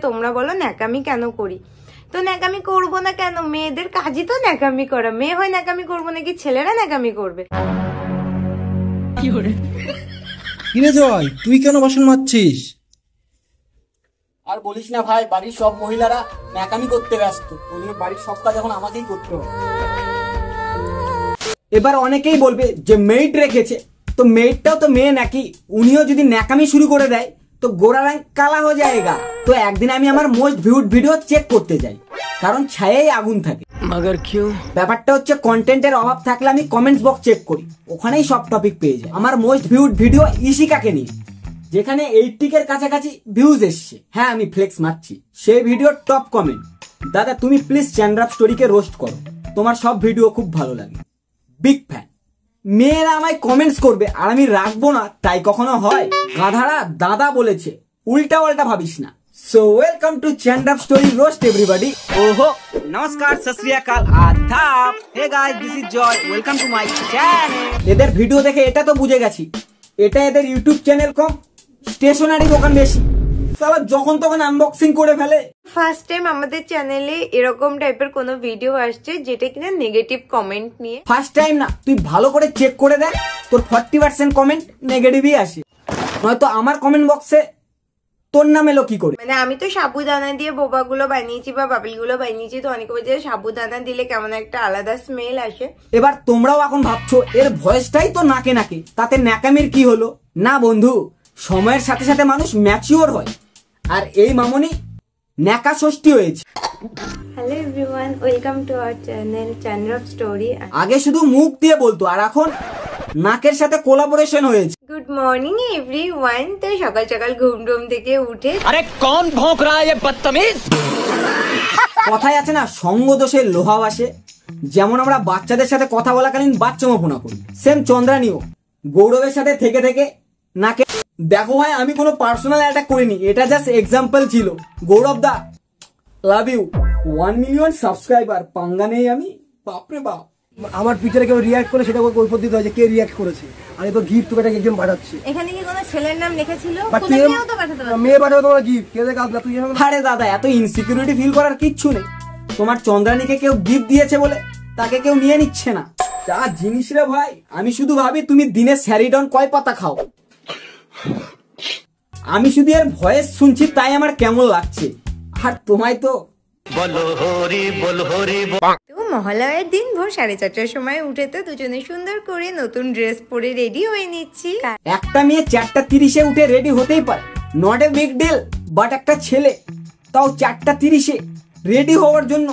তোমরা বলো ন্যাকামি কেন করি, তো ন্যাকামি করবো না কেন? মেয়েদের কাজই তো ন্যাকামি করা। মেয়ে হয় ন্যাকামি করবো নাকি ছেলেরা ন্যাকামি করবে? কিরে জয়, তুই কেন বাসন মাজছিস? আর বলিস না ভাই, বাড়ির সব মহিলারা ন্যাকামি করতে ব্যস্ত, ওই জন্য বাড়ির সব কাজ এখন আমাকেই করতে হবে। এবার অনেকেই বলবে যে মেড রেখেছে, তো মেডটাও তো মেয়ে নাকি, উনিও যদি ন্যাকামি শুরু করে দেয় তো গোড়া রঙ কালা হয়ে যায়গা। তো একদিন আমি আমার মোস্ট ভিউড ভিডিও চেক করতে যাই, কারণ ছায়াই আগুন থাকে। মগর কিউ? ব্যাপারটা হচ্ছে কন্টেন্টের অভাব থাকলে আমি কমেন্টস বক্স চেক করি, ওখানেই সব টপিক পেয়ে যাই। আমার মোস্ট ভিউড ভিডিও ইশিকাকে নিয়ে, যেখানে 80 এর কাছাকাছি ভিউজ এসছে। হ্যাঁ, আমি ফ্লেক্স মারছি। সেই ভিডিওর টপ কমেন্ট, দাদা তুমি প্লিজ চ্যান্ড্রাপ স্টোরিকে রোস্ট করো, তোমার সব ভিডিও খুব ভালো লাগে, বিগ ফ্যান। মেয়েরা আমায় কমেন্টস করবে আর আমি রাখবো না, তাই কখনো হয়? গাধারা দাদা বলেছে, উল্টা পাল্টা ভাবিস না। সো ওয়েলকাম টু চ্যান্ড্রাপ স্টোরি রোস্ট এভরিবডি। ওহো, নমস্কার, সত শ্রী আকাল, আদাব। Hey guys, this is Joy, welcome to my channel. এদের ভিডিও দেখে এটা তো বুঝে গেছি, এটা এদের ইউটিউব চ্যানেল কম, স্টেশনারি দোকান বেশি। সালা যখন তখন আনবক্সিং করে ফেলে। ফার্স্ট টাইম আমাদের চ্যানেলে এরকম টাইপের কোনো ভিডিও আসছে যেটা কিনা নেগেটিভ কমেন্ট নিয়ে। ফার্স্ট টাইম না, তুই ভালো করে চেক করে দেখ, তোর 40% কমেন্ট নেগেটিভই আসে। নয়তো আমার কমেন্ট বক্সে তোর নাম এলো কি করে? মানে আমি তো সাবুদানা দিয়ে বোবাগুলো বানিয়েছি বা বাবলগুলো বানিয়েছি, তো অনেকে বলছে সাবুদানা দিলে কেমন একটা আলাদা স্মেল আসে। এবার তোমরাও এখন ভাবছো এর ভয়েসটাই তো নাকে নাকে, তাতে ন্যাকামির কি হলো? না বন্ধু, সময়ের সাথে সাথে মানুষ ম্যাচিওর হয়, আর এই মামনি ন্যাকা ষষ্ঠী হয়েছে। Hello everyone, welcome to our channel চ্যান্ড্রাপ স্টোরি। আগে শুধু মুখ দিয়ে বলতো, আর এখন নাকের সাথে কোলাবোরেশন হয়েছে। Good morning everyone. তো সকাল সকাল ঘুম টুম থেকে উঠে, আরে কোন ভোঁক রা হ্যায় বদতমিজ? কথায় আছে না, সঙ্গ দোষে লোহা আসে। যেমন আমরা বাচ্চাদের সাথে কথা বলাকালীন বাচ্চামোপনা করি, সেম চন্দ্রানীও গৌরবের সাথে থেকে থেকে নাকে। দেখো ভাই, আমি কোনো পার্সোনাল অ্যাটাক করিনি, এটা জাস্ট এক্সাম্পল ছিল। গৌরব দা, লাভ ইউ। 1 মিলিয়ন সাবস্ক্রাইবার, পাঙ্গা নেই আমি, বাপরে বাপ। আমার পিছনে কেউ রিয়াক্ট করে সেটা কৈফত দিতে হয় যে কে রিয়াক্ট করেছে, আর এই তো গিফট তোকে একজন পাঠাচ্ছে। এখানে কি কোনো ছেলের নাম লেখা ছিল? মেয়ে পাঠাবে তোমার গিফট, কে দেখ আসলে তুই? আরে দাদা, এত ইনসিকিউরিটি ফিল করার কিচ্ছু নেই। তোমার চন্দ্রানীকে কেউ গিফট দিয়েছে বলে তাকে কেউ নিয়ে নিচ্ছে না, যা জিনিস রে ভাই। আমি শুধু ভাবি তুমি দিনে স্যারিডন কয় পাতা খাও। আমি শুধু এর ভয়েস শুনছি তাই আমার কেমন লাগছে, আর তোমায় তো মহালয়ার দিন ভোর 4:30টার সময় উঠে তো দুজনে সুন্দর করে নতুন ড্রেস পরে রেডি হয়ে নিচ্ছি। একটা মেয়ে 4:30-এ উঠে রেডি হতেই পারে, not a big deal. But একটা ছেলে তাও 4:30-এ রেডি হওয়ার জন্য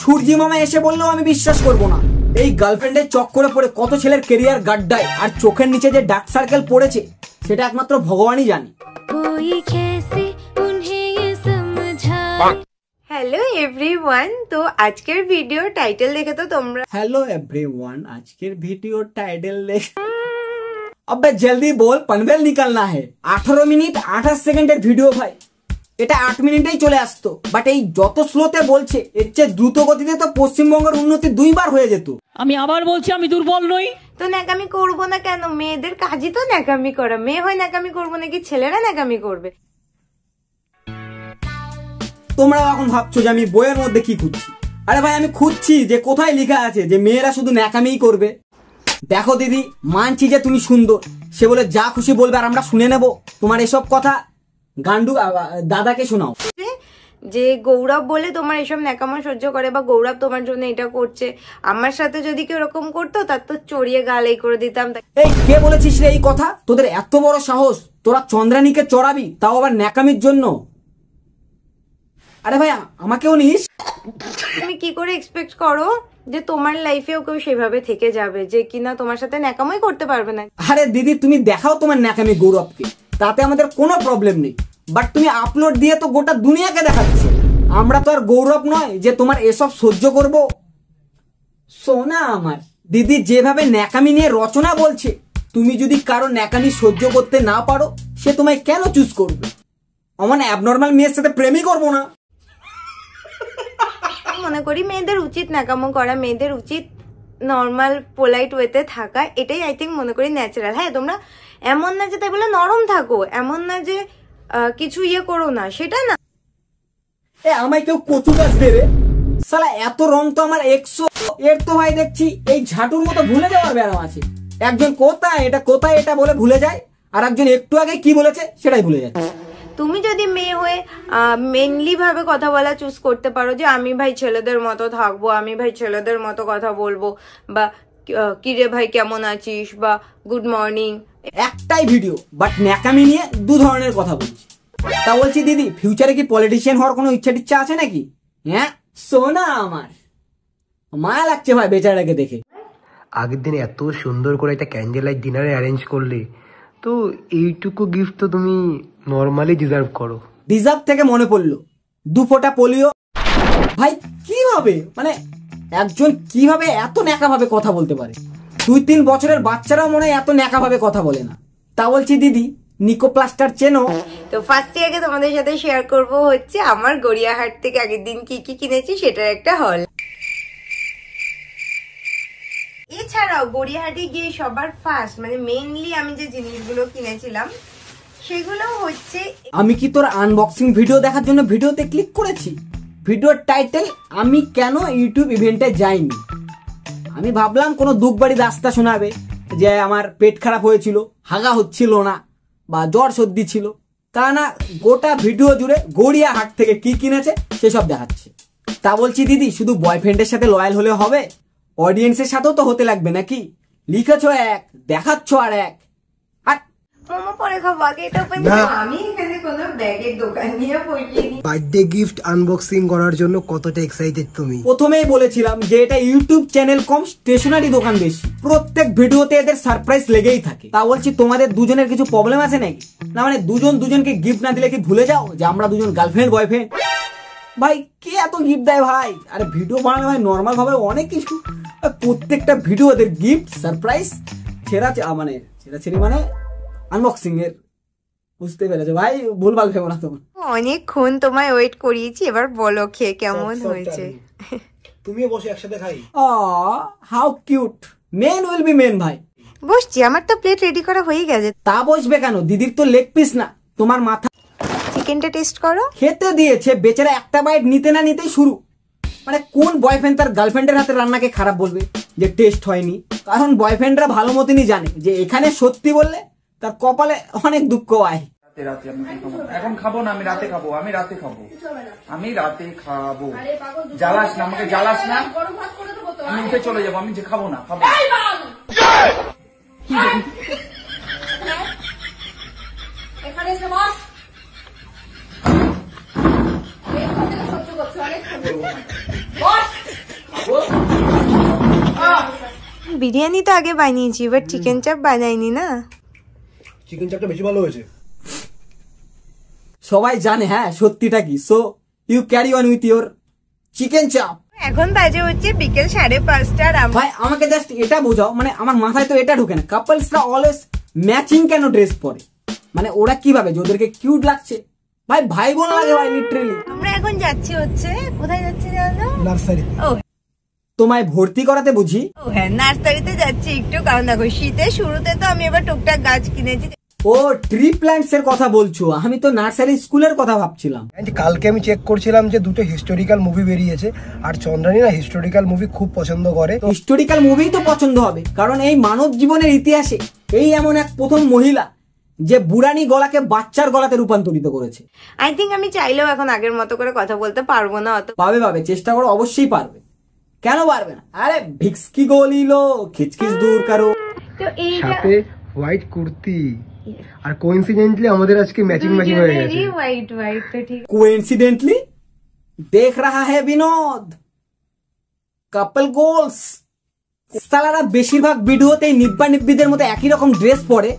সূর্যি মামা এসে বললেও আমি বিশ্বাস করবো না। এই গার্লফ্রেন্ডের চক্করে পড়ে কত ছেলের কেরিয়ার গাড্ডায়, আর চোখের নিচে যে ডার্ক সার্কেল পড়েছে সেটা একমাত্র ভগবানই জানে। হ্যালো এভরিওয়ান, তো আজকের ভিডিও টাইটেল দেখে তো তোমরা হ্যালো এভরিওয়ান, আজকের ভিডিও টাইটেল দেখে আবে জলদি বল, পনবেল নিকালনা है। 18 মিনিট 28 সেকেন্ডের ভিডিও ভাই, এটা 8 মিনিটেই চলে আসতো। বাট এই যত স্লোতে বলছে, এর চেয়ে দ্রুত গতিতে তো পশ্চিমবঙ্গের উন্নতি 2 বার হয়ে যেত। আমি আবার বলছি, আমি দুর্বল নই। তো ন্যাকামি করবো না কেন? মেয়েদের কাজই তো ন্যাকামি করা। মেয়ে হয় ন্যাকামি করবো নাকি ছেলেরা ন্যাকামি করবে? তোমরাও এখন ভাবছো যে আমি বইয়ের মধ্যে কি খুঁজছি। আরে ভাই, আমি খুঁজছি যে কোথায় লেখা আছে যে মেয়েরা শুধু ন্যাকামিই করবে। দেখো দিদি, মানছি যে তুমি সুন্দর, সে বলে যা খুশি বলবে আর আমরা শুনে নেব। তোমার এসব কথা গান্ডু দাদাকে শোনাও যে গৌরব বলে তোমার এসব ন্যাকামো সহ্য করে, বা গৌরব তোমার জন্য এটা করছে। আমার সাথে যদি কেউ এরকম করতো তার তো চড়িয়ে গাল এই করে দিতাম। এই কে বলেছিস রে এই কথা? তোদের এত বড় সাহস, তোরা চন্দ্রানীকে চড়াবি, তাও আবার ন্যাকামির জন্য? আরে ভাই, আমাকেও নিস। তুমি কি করে এক্সপেক্ট করো যে তোমার লাইফেও কেউ সেভাবে থেকে যাবে যে কিনা তোমার সাথে ন্যাকামই করতে পারবে না? আরে দিদি, তুমি দেখাও তোমার ন্যাকামি গৌরবকে, তাতে আমাদের কোনো প্রবলেম নেই। বাট তুমি আপলোড দিয়ে তো গোটা দুনিয়াকে দেখাচ্ছ। আমরা তো আর গৌরব নয় যে তোমার এসব সহ্য করব। সোনা আমার দিদি যেভাবে ন্যাকামি নিয়ে রচনা বলছে, তুমি যদি কারো ন্যাকামি সহ্য করতে না পারো, সে তোমায় কেন চুজ করবে? আমার অ্যাবনর্মাল মেয়ের সাথে প্রেমই করবো না। মনে করি মেয়েদের উচিত ন্যাকামো করা, মেয়েদের উচিত নর্মাল পোলাইট ওয়েতে থাকা, এটাই আই থিঙ্ক মনে করি ন্যাচারাল। হ্যাঁ, তোমরা এমন না যে তাই বলে নরম থাকো, এমন না যে কিছু ইয়ে করো না, সেটা না। এ আমায় কেউ কচু গাছ দেবে শালা, এত রং তো আমার 100। এর তো ভাই দেখছি এই ঝাঁটুর মতো ভুলে যাওয়ার ব্যারাম আছে। একজন কোথায় এটা বলে ভুলে যায়, আর একজন একটু আগে কি বলেছে সেটাই ভুলে যাচ্ছে। তুমি যদি মেয়ে হয়ে মেনলি ভাবে কথা বলা চুজ করতে পারো যে আমি ভাই ছেলেদের মতো থাকবো, আমি ভাই ছেলেদের মতো কথা বলবো, বা কিরে ভাই কেমন আছিস, বা গুড মর্নিং, একটাই ভিডিও বাট ন্যাকামি নিয়ে দু ধরনের কথা বলছি। তা বলছি দিদি, ফিউচারে কি পলিটিশিয়ান হওয়ার কোনো ইচ্ছা আছে নাকি? হ্যাঁ সোনা আমার মায়া লাগছে ভাই বেচারাকে দেখে। আগের দিন এত সুন্দর করে একটা ক্যান্ডেল লাইট ডিনারে অ্যারেঞ্জ করলে, তো এইটুকু গিফট তো তুমি নর্মালি ডিজার্ভ করো। ডিজার্ভ থেকে মনে পড়লো, 2 ফোঁটা পোলিও। ভাই কিভাবে, মানে একজন কিভাবে এত ন্যাকা ভাবে কথা বলতে পারে? 2-3 বছরের বাচ্চারাও মনে হয় এত ন্যাকা ভাবে কথা বলে না। তা বলছি দিদি, নিকো প্লাস্টার চেনো? তো ফার্স্টে আগে তোমাদের সাথে শেয়ার করব হচ্ছে আমার গড়িয়াহাট থেকে আগের দিন কি কি কিনেছি সেটার একটা হল। এছাড়াও গড়িয়াহাটে গিয়ে সবার ফার্স্ট মানে মেইনলি আমি যে জিনিসগুলো কিনেছিলাম সেগুলো হচ্ছে, আমি কি তোর আনবক্সিং ভিডিও দেখার জন্য ভিডিওতে ক্লিক করেছি? ভিডিওর টাইটেল আমি কেন ইউটিউব ইভেন্টে যাইনি। আমি ভাবলাম কোনো দুঃখবাড়ি রাস্তা শোনাবে যে আমার পেট খারাপ হয়েছিল, হাগা হচ্ছিল না, বা জ্বর সর্দি ছিল। তা না, গোটা ভিডিও জুড়ে গড়িয়াহাট থেকে কি কিনেছে সেসব দেখাচ্ছে। তা বলছি দিদি, শুধু বয়ফ্রেন্ডের সাথে লয়াল হলে হবে? অডিয়েন্সের সাথেও তো হতে লাগবে নাকি? লিখেছো এক, দেখাচ্ছ আর এক। মোমো পরে খাবো, আগে এটা ওপেন করো। আমি এখানে কোনো ব্যাগের দোকান নিয়ে বসিনি। বার্থডে গিফট আনবক্সিং করার জন্য কতটা এক্সাইটেড তুমি? প্রথমেই বলেছিলাম যে এটা ইউটিউব চ্যানেল কম স্টেশনারি দোকান বেশি, প্রত্যেক ভিডিওতে এদের সারপ্রাইজ লেগেই থাকে। তা বলছি তোমাদের দুজনের কিছু প্রবলেম আছে নাকি? না মানে দুজন দুজনকে গিফট না দিলে কি ভুলে যাও যে আমরা দুজন গার্লফ্রেন্ড বয়ফ্রেন্ড? ভাই কে এত গিফট দেয় ভাই? আরে ভিডিও বানালে ভাই নর্মাল ভাবে অনেক কিছু, প্রত্যেকটা ভিডিও এদের গিফট সারপ্রাইজ ছেড়াছেড়ি মানে আনবক্সিং এর। বুঝতে পেরেছো ভাই, ভুলভাল ভেবো না তোমার। অনেকক্ষণ তোমায় ওয়েট করিয়েছি, এবার বলো খেয়ে কেমন হয়েছে। তুমিও বসে একসাথে খাই। How cute, men will be men ভাই। বসছি, আমার তো প্লেট রেডি করা হয়ে গেছে। তা বসবে কেন? দিদির তো লেগ পিস না, তোমার মাথা। চিকেনটা টেস্ট করো। খেতে দিয়েছে বেচারা, একটা বাইট নিতে না নিতেই শুরু। মানে কোন বয়ফ্রেন্ড তার গার্লফ্রেন্ডের হাতে রান্নাকে খারাপ বলবে যে টেস্ট হয়নি? কারণ বয়ফ্রেন্ডরা ভালো মতনই জানে যে এখানে সত্যি বললে তার কপালে অনেক দুঃখ আয়। রাতে আমি এখন খাবো না, আমি রাতে খাবো, আমি রাতে খাবো। জ্বালাস না আমাকে, জ্বালাস না, আমি উঠে চলে যাবো, আমি যে খাবো না, খাবো। বিরিয়ানি তো আগে বানিয়েছি, এবার চিকেন চাপ বানাইনি না। চিকেন চাপটা বেশি ভালো হয়েছে। সবাই জানে হ্যাঁ সত্যিটা কি, so you carry on with your chicken chaap. এখন বাজে হচ্ছে বিকেল 5:30। ভাই আমাকে জাস্ট এটা বোঝাও, মানে আমার মাথায় তো এটা ঢুকে না, কাপলসরা অলওয়েজ ম্যাচিং কেন ড্রেস পরে? মানে ওরা কিভাবে, ওদেরকে কিউট লাগছে? ভাই ভাই বোন লাগে ভাই, লিটারেলি। আমরা এখন যাচ্ছি হচ্ছে, কোথায় যাচ্ছি জানো? নার্সারি। ও তোমায় ভর্তি করাতে বুঝি? ও হ্যাঁ, নার্সারিতে যাচ্ছি একটু, কারণ দেখো শীতের শুরুতে তো আমি এবার টুকটাক গাছ কিনেছি। ও ট্রি প্ল্যান্টস এর কথা বলছো, আমি তো নার্সারি স্কুলের কথা ভাবছিলাম। কালকে আমি চেক করছিলাম যে 2টো হিস্টোরিক্যাল মুভি বেরিয়েছে, আর চন্দ্রানী না হিস্টোরিক্যাল মুভি খুব পছন্দ করে। হিস্টোরিক্যাল মুভি তো পছন্দ হবে, কারণ এই মানব জীবনের ইতিহাসে এই এমন এক প্রথম মহিলা যে বুড়ানি গলাকে বাচ্চার গলাতে রূপান্তরিত করেছে। আই থিঙ্ক আমি চাইলেও এখন আগের মতো করে কথা বলতে পারবো না অত। পাবে, চেষ্টা করো, অবশ্যই পারবে। কেন পারবে না? আরে ভিক্স কি গলিলো, খিচখিচ দূর করো। তো এইটা সাথে হোয়াইট কুর্তি, আর কোইন্সিডেন্টলি আমাদের আজকে ম্যাচিং হয়ে গেছে। হোয়াইট তো ঠিক। কোইন্সিডেন্টলি দেখ রাহা হ্যায় বিনোদ, কাপল গোলস। সালারা বেশিরভাগ ভিডিওতেই নিব্বা নিব্বিদের মতো একই রকম ড্রেস পরে,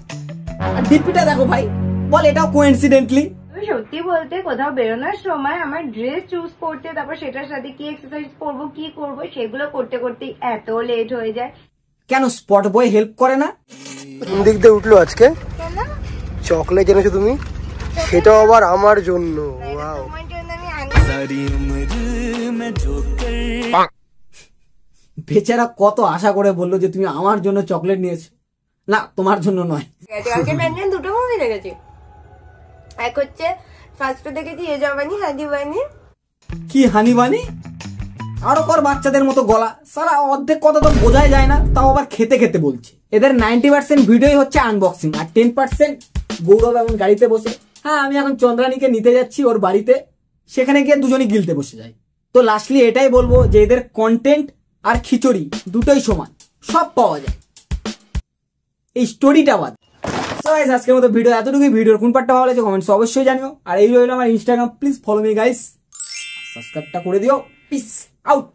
আর ডিপিটা দেখো ভাই, বল এটাও কোইন্সিডেন্টলি। সত্যি বলতে কোথাও বেরোনোর সময় আমার ড্রেস চুজ করতে, তারপর সেটার সাথে কি এক্সারসাইজ করবো কি করবো সেগুলো করতে করতে এত লেট হয়ে যায়। কেন স্পট বয় হেল্প করে না? কোন দিক দিয়ে উঠলো আজকে? চকলেট এনেছো তুমি, সেটাও আবার আমার জন্য। ওয়াও, বেচারা কত আশা করে বললো যে তুমি আমার জন্য চকলেট নিয়েছো। না, তোমার জন্য নয়। দুটো মুভি দেখেছি, এক হচ্ছে ফার্স্টে দেখেছি এ জবানি হ্যাঁ দিওয়ানি, কি হানি বানি? আরো কর বাচ্চাদের মতো গলা, সারা অর্ধেক কথা তো বোঝাই যায় না, তাও আবার খেতে খেতে বলছে। এদের 90% ভিডিওই হচ্ছে আনবক্সিং, আর 10% গৌরব এমন গাড়িতে বসে। হ্যাঁ, আমি এখন চন্দ্রানীকে নিতে যাচ্ছি ওর বাড়িতে, সেখানে গিয়ে দুজনই গিলতে বসে যাই। তো লাস্টলি এটাই বলবো যে এদের কন্টেন্ট আর খিচুড়ি দুটোই সমান, সব পাওয়া যায়, এই স্টোরিটা বাদ। সো গাইস, আজকের মতো ভিডিও এতটুকুই। ভিডিওর কোন পার্টটা ভালো লাগছে কমেন্টস অবশ্যই জানিও। আর এই রইল আমার Instagram, please follow me guys, সাবস্ক্রাইবটা করে দিও। Peace out.